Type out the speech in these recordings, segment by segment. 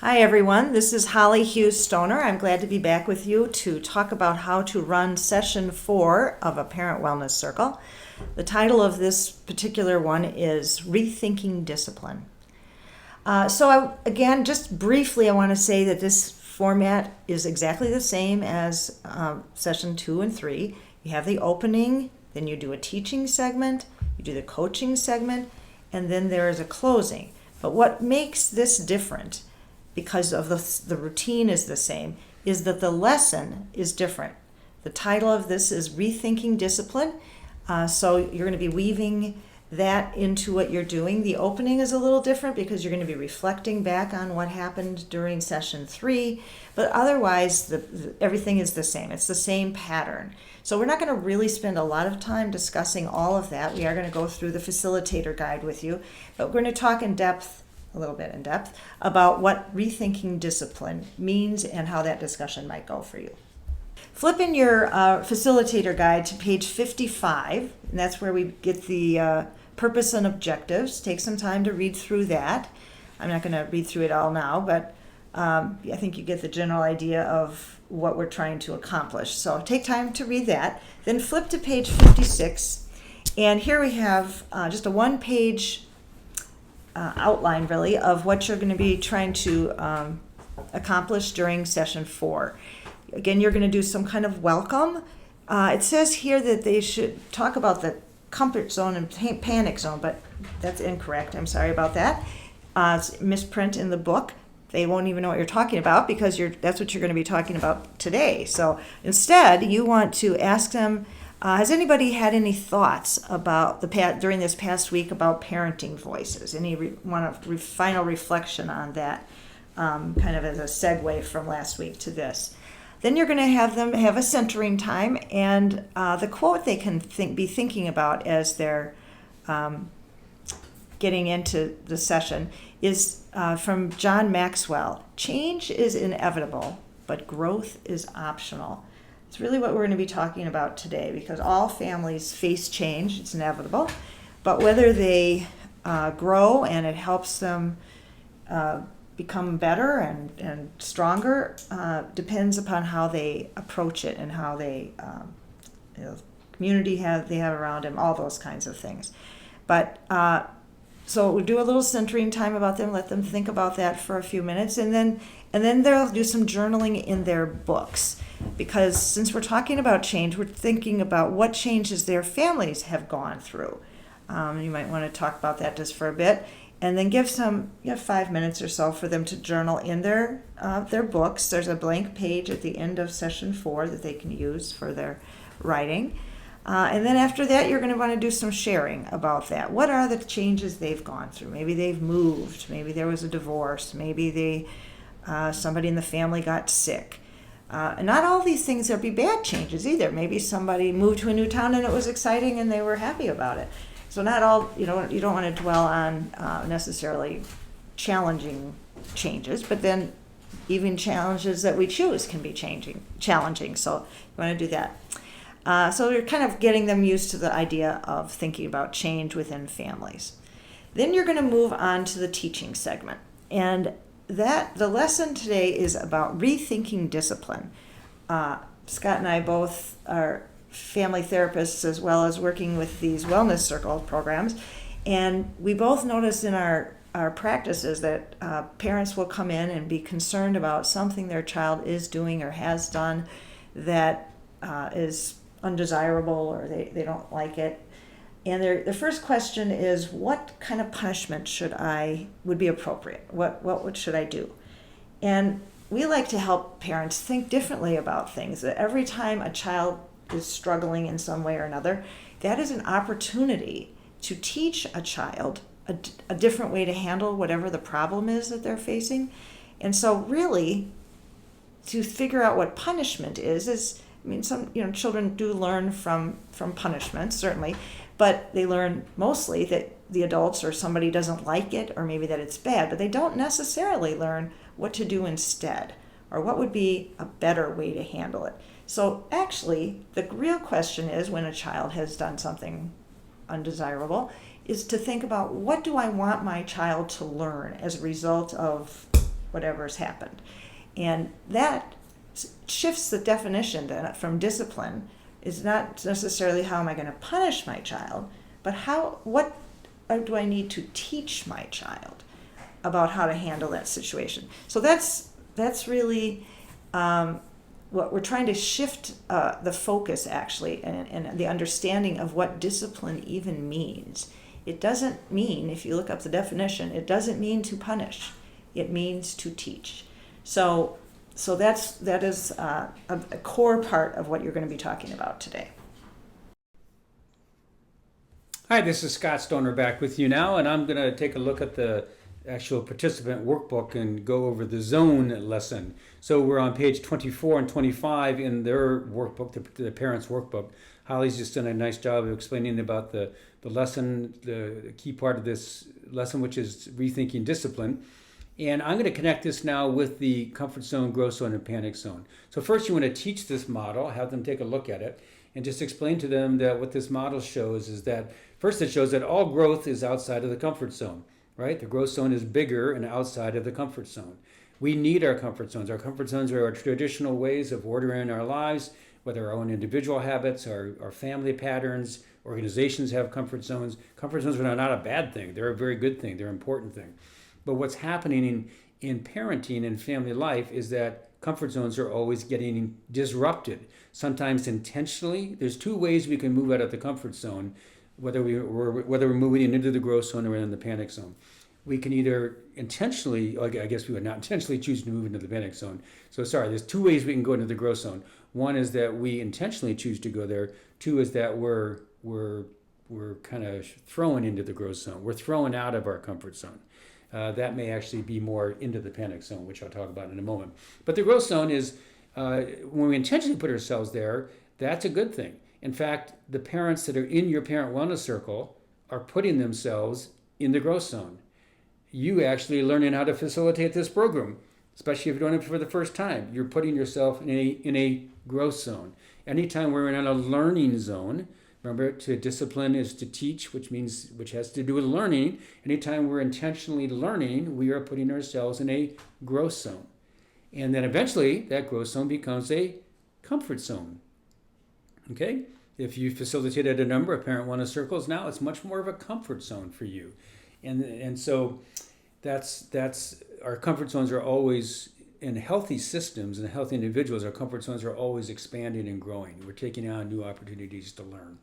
Hi everyone, this is Holly Hughes Stoner. I'm glad to be back with you to talk about how to run session 4 of a Parent Wellness Circle. The title of this particular one is Rethinking Discipline. Again, just briefly, I want to say that this format is exactly the same as session 2 and 3. You have the opening, then you do a teaching segment, you do the coaching segment, and then there is a closing. But what makes this different, because of the routine is the same, is that the lesson is different. The title of this is Rethinking Discipline. So you're going to be weaving that into what you're doing. The opening is a little different because you're going to be reflecting back on what happened during session 3, but otherwise everything is the same. It's the same pattern. So we're not going to really spend a lot of time discussing all of that. We are going to go through the facilitator guide with you, but we're going to talk a little bit in depth about what rethinking discipline means and how that discussion might go for you. Flip in your facilitator guide to page 55, and that's where we get the purpose and objectives. Take some time to read through that. I'm not going to read through it all now, but I think you get the general idea of what we're trying to accomplish. So take time to read that. Then flip to page 56, and here we have just a one-page outline, really, of what you're going to be trying to accomplish during session 4. Again, you're going to do some kind of welcome. It says here that they should talk about the comfort zone and panic zone, but that's incorrect. I'm sorry about that. It's misprint in the book. They won't even know what you're talking about because that's what you're going to be talking about today. So instead, you want to ask them, has anybody had any thoughts about during this past week about parenting voices? Final reflection on that, kind of as a segue from last week to this? Then you're going to have them have a centering time, and the quote they can be thinking about as they're getting into the session is from John Maxwell. Change is inevitable, but growth is optional. It's really what we're going to be talking about today, because all families face change. It's inevitable. But whether they grow and it helps them become better and stronger depends upon how they approach it and how they, community they have around them, all those kinds of things. But so we'll do a little centering time about them, let them think about that for a few minutes, and then they'll do some journaling in their books. Because since we're talking about change, we're thinking about what changes their families have gone through. You might want to talk about that just for a bit, and then give 5 minutes or so for them to journal in their books. There's a blank page at the end of session 4 that they can use for their writing. And then after that, you're going to want to do some sharing about that. What are the changes they've gone through? Maybe they've moved. Maybe there was a divorce. Maybe somebody in the family got sick. And not all these things will be bad changes either. Maybe somebody moved to a new town and it was exciting and they were happy about it. So not all, you don't want to dwell on necessarily challenging changes, but then even challenges that we choose can be challenging. So you want to do that. So you're kind of getting them used to the idea of thinking about change within families. Then you're going to move on to the teaching segment. And the lesson today is about rethinking discipline. Scott and I both are family therapists as well as working with these wellness circle programs, and we both notice in our practices that parents will come in and be concerned about something their child is doing or has done that is undesirable, or they don't like it. And the first question is, what kind of punishment would be appropriate? What should I do? And we like to help parents think differently about things. That every time a child is struggling in some way or another, that is an opportunity to teach a child a different way to handle whatever the problem is that they're facing. And so really, to figure out what punishment is some children do learn from punishment, certainly, but they learn mostly that the adults or somebody doesn't like it, or maybe that it's bad, but they don't necessarily learn what to do instead, or what would be a better way to handle it. So actually, the real question is, when a child has done something undesirable, is to think about, what do I want my child to learn as a result of whatever's happened. And that shifts the definition then from discipline is not necessarily how am I going to punish my child, but what do I need to teach my child about how to handle that situation. So that's really what we're trying to shift the focus actually and the understanding of what discipline even means. It doesn't mean, if you look up the definition, it doesn't mean to punish. It means to teach. So that is a core part of what you're going to be talking about today. Hi, this is Scott Stoner back with you now, and I'm going to take a look at the actual participant workbook and go over the zone lesson. So we're on page 24 and 25 in their workbook, the parents' workbook. Holly's just done a nice job of explaining about the lesson, the key part of this lesson, which is rethinking discipline. And I'm going to connect this now with the comfort zone, growth zone, and panic zone. So first you want to teach this model, have them take a look at it, and just explain to them that what this model shows is that, first it shows that all growth is outside of the comfort zone, right? The growth zone is bigger and outside of the comfort zone. We need our comfort zones. Our comfort zones are our traditional ways of ordering our lives, whether our own individual habits, our family patterns. Organizations have comfort zones. Comfort zones are not a bad thing. They're a very good thing. They're an important thing. But what's happening in parenting and family life is that comfort zones are always getting disrupted, sometimes intentionally. There's two ways we can move out of the comfort zone, whether we're moving into the growth zone or in the panic zone. We can either intentionally, I guess we would not intentionally choose to move into the panic zone. So there's two ways we can go into the growth zone. One is that we intentionally choose to go there. Two is that we're kind of thrown into the growth zone. We're thrown out of our comfort zone. That may actually be more into the panic zone, which I'll talk about in a moment. But the growth zone is, when we intentionally put ourselves there, that's a good thing. In fact, the parents that are in your parent wellness circle are putting themselves in the growth zone. You actually learning how to facilitate this program, especially if you're doing it for the first time. You're putting yourself in a growth zone. Anytime we're in a learning zone, remember, to discipline is to teach, which has to do with learning. Anytime we're intentionally learning, we are putting ourselves in a growth zone. And then eventually, that growth zone becomes a comfort zone. Okay? If you facilitated a number of parent wellness circles, now it's much more of a comfort zone for you. And so that's our comfort zones are always, in healthy systems and healthy individuals, our comfort zones are always expanding and growing. We're taking on new opportunities to learn.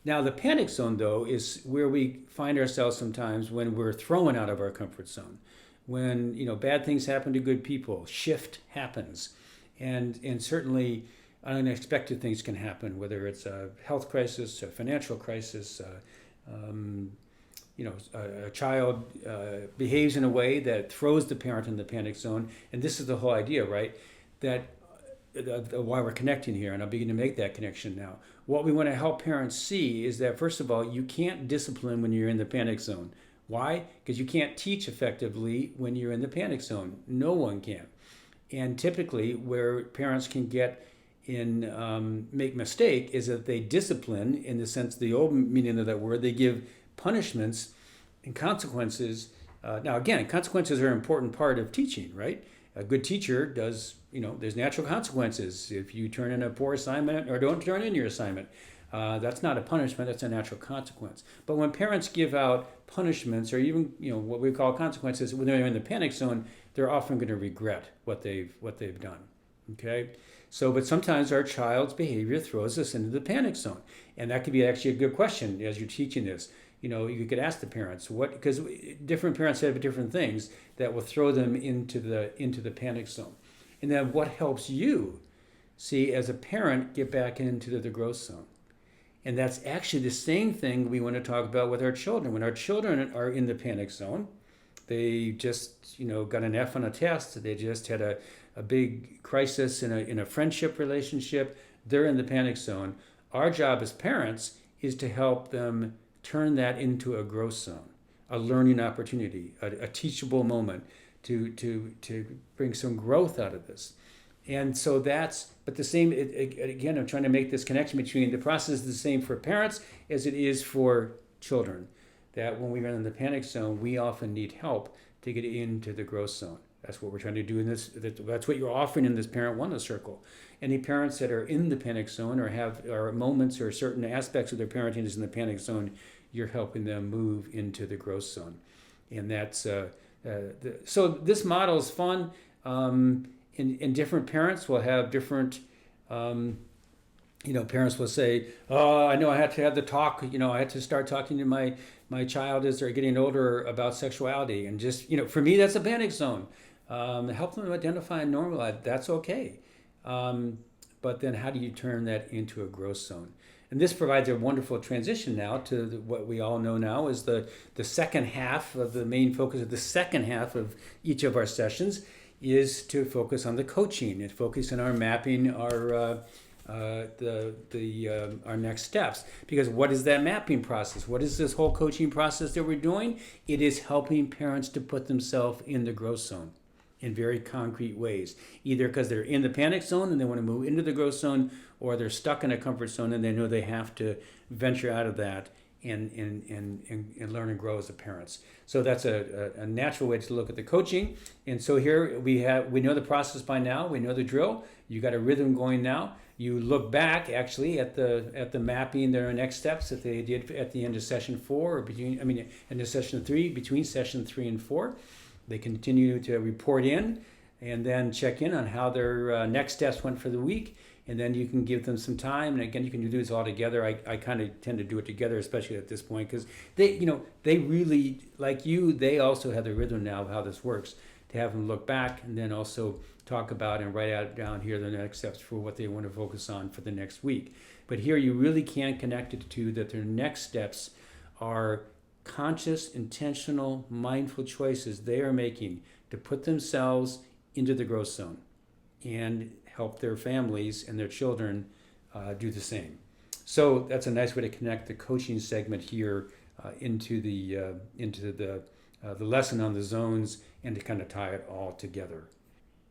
Now, the panic zone, though, is where we find ourselves sometimes when we're thrown out of our comfort zone. When, bad things happen to good people, shift happens. And certainly unexpected things can happen, whether it's a health crisis, a financial crisis, a child behaves in a way that throws the parent in the panic zone. And this is the whole idea, right? That why we're connecting here, and I'll begin to make that connection now. What we want to help parents see is that, first of all, you can't discipline when you're in the panic zone. Why? Because you can't teach effectively when you're in the panic zone. No one can. And typically, where parents can make mistake is that they discipline, in the sense, the old meaning of that word, they give punishments and consequences. Now, again, consequences are an important part of teaching, right? A good teacher does, there's natural consequences. If you turn in a poor assignment or don't turn in your assignment, that's not a punishment, that's a natural consequence. But when parents give out punishments or even, what we call consequences, when they're in the panic zone, they're often going to regret what they've done, okay? So, but sometimes our child's behavior throws us into the panic zone. And that could be actually a good question as you're teaching this. You could ask the parents because different parents have different things that will throw them into the panic zone. And then what helps you, see, as a parent, get back into the growth zone. And that's actually the same thing we want to talk about with our children. When our children are in the panic zone, they just, got an F on a test. They just had a big crisis in a friendship relationship. They're in the panic zone. Our job as parents is to help them turn that into a growth zone, a learning opportunity, a teachable moment to bring some growth out of this. And so but the same, again, I'm trying to make this connection between the process is the same for parents as it is for children. That when we run in the panic zone, we often need help to get into the growth zone. That's what we're trying to do in this. That's what you're offering in this Parent Wellness Circle. Any parents that are in the panic zone or have or moments or certain aspects of their parenting is in the panic zone, you're helping them move into the growth zone. And that's so this model is fun. In different parents will have different. Parents will say, "Oh, I know I had to have the talk. I had to start talking to my child as they're getting older about sexuality." And just for me, that's a panic zone. Help them identify and normalize. That's okay. But then, how do you turn that into a growth zone? And this provides a wonderful transition now to what we all know now is the second half of the main focus of the second half of each of our sessions is to focus on the coaching and focus on our mapping our next steps. Because what is that mapping process? What is this whole coaching process that we're doing? It is helping parents to put themselves in the growth zone in very concrete ways, either because they're in the panic zone and they want to move into the growth zone, or they're stuck in a comfort zone and they know they have to venture out of that and learn and grow as a parents. So that's a natural way to look at the coaching. And so here we know the process by now. We know the drill. You got a rhythm going now. You look back actually at the mapping, their next steps that they did at the end of session 4 or end of session 3, between session 3 and 4. They continue to report in and then check in on how their next steps went for the week. And then you can give them some time. And again, you can do this all together. I kind of tend to do it together, especially at this point, because they really, like you, they also have the rhythm now of how this works, to have them look back and then also talk about and write out down here the next steps for what they want to focus on for the next week. But here you really can connect it to that their next steps are conscious, intentional, mindful choices they are making to put themselves into the growth zone and help their families and their children do the same. So that's a nice way to connect the coaching segment here into the lesson on the zones and to kind of tie it all together.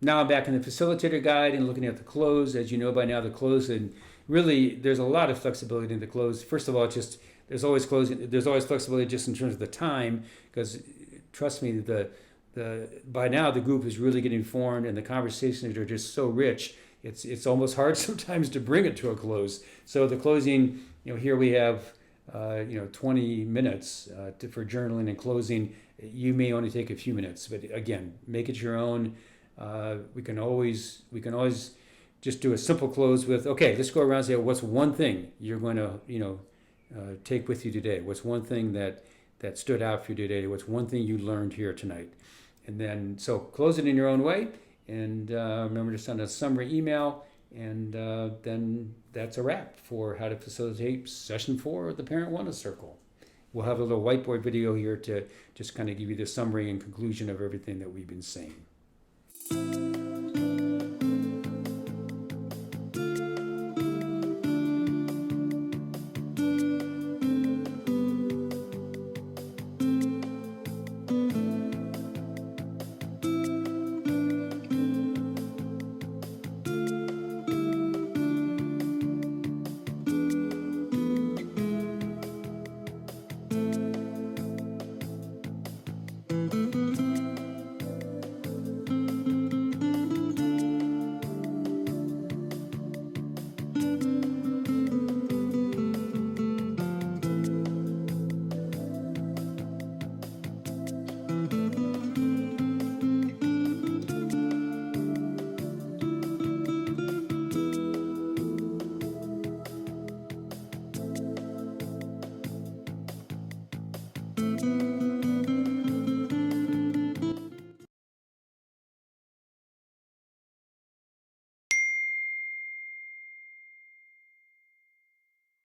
Now I'm back in the facilitator guide and looking at the close. As you know by now, the close, and really there's a lot of flexibility in the close. First of all, there's always flexibility just in terms of the time, because trust me, by now the group is really getting formed and the conversations are just so rich. It's almost hard sometimes to bring it to a close. So the closing, here we have 20 minutes for journaling and closing. You may only take a few minutes, but again, make it your own. We can always just do a simple close with, okay, let's go around and say, what's one thing you're going to take with you today? What's one thing that stood out for you today? What's one thing you learned here tonight? And then, so close it in your own way, and remember to send a summary email, and then that's a wrap for how to facilitate session 4 of the Parent Wellness Circle. We'll have a little whiteboard video here to just kind of give you the summary and conclusion of everything that we've been saying.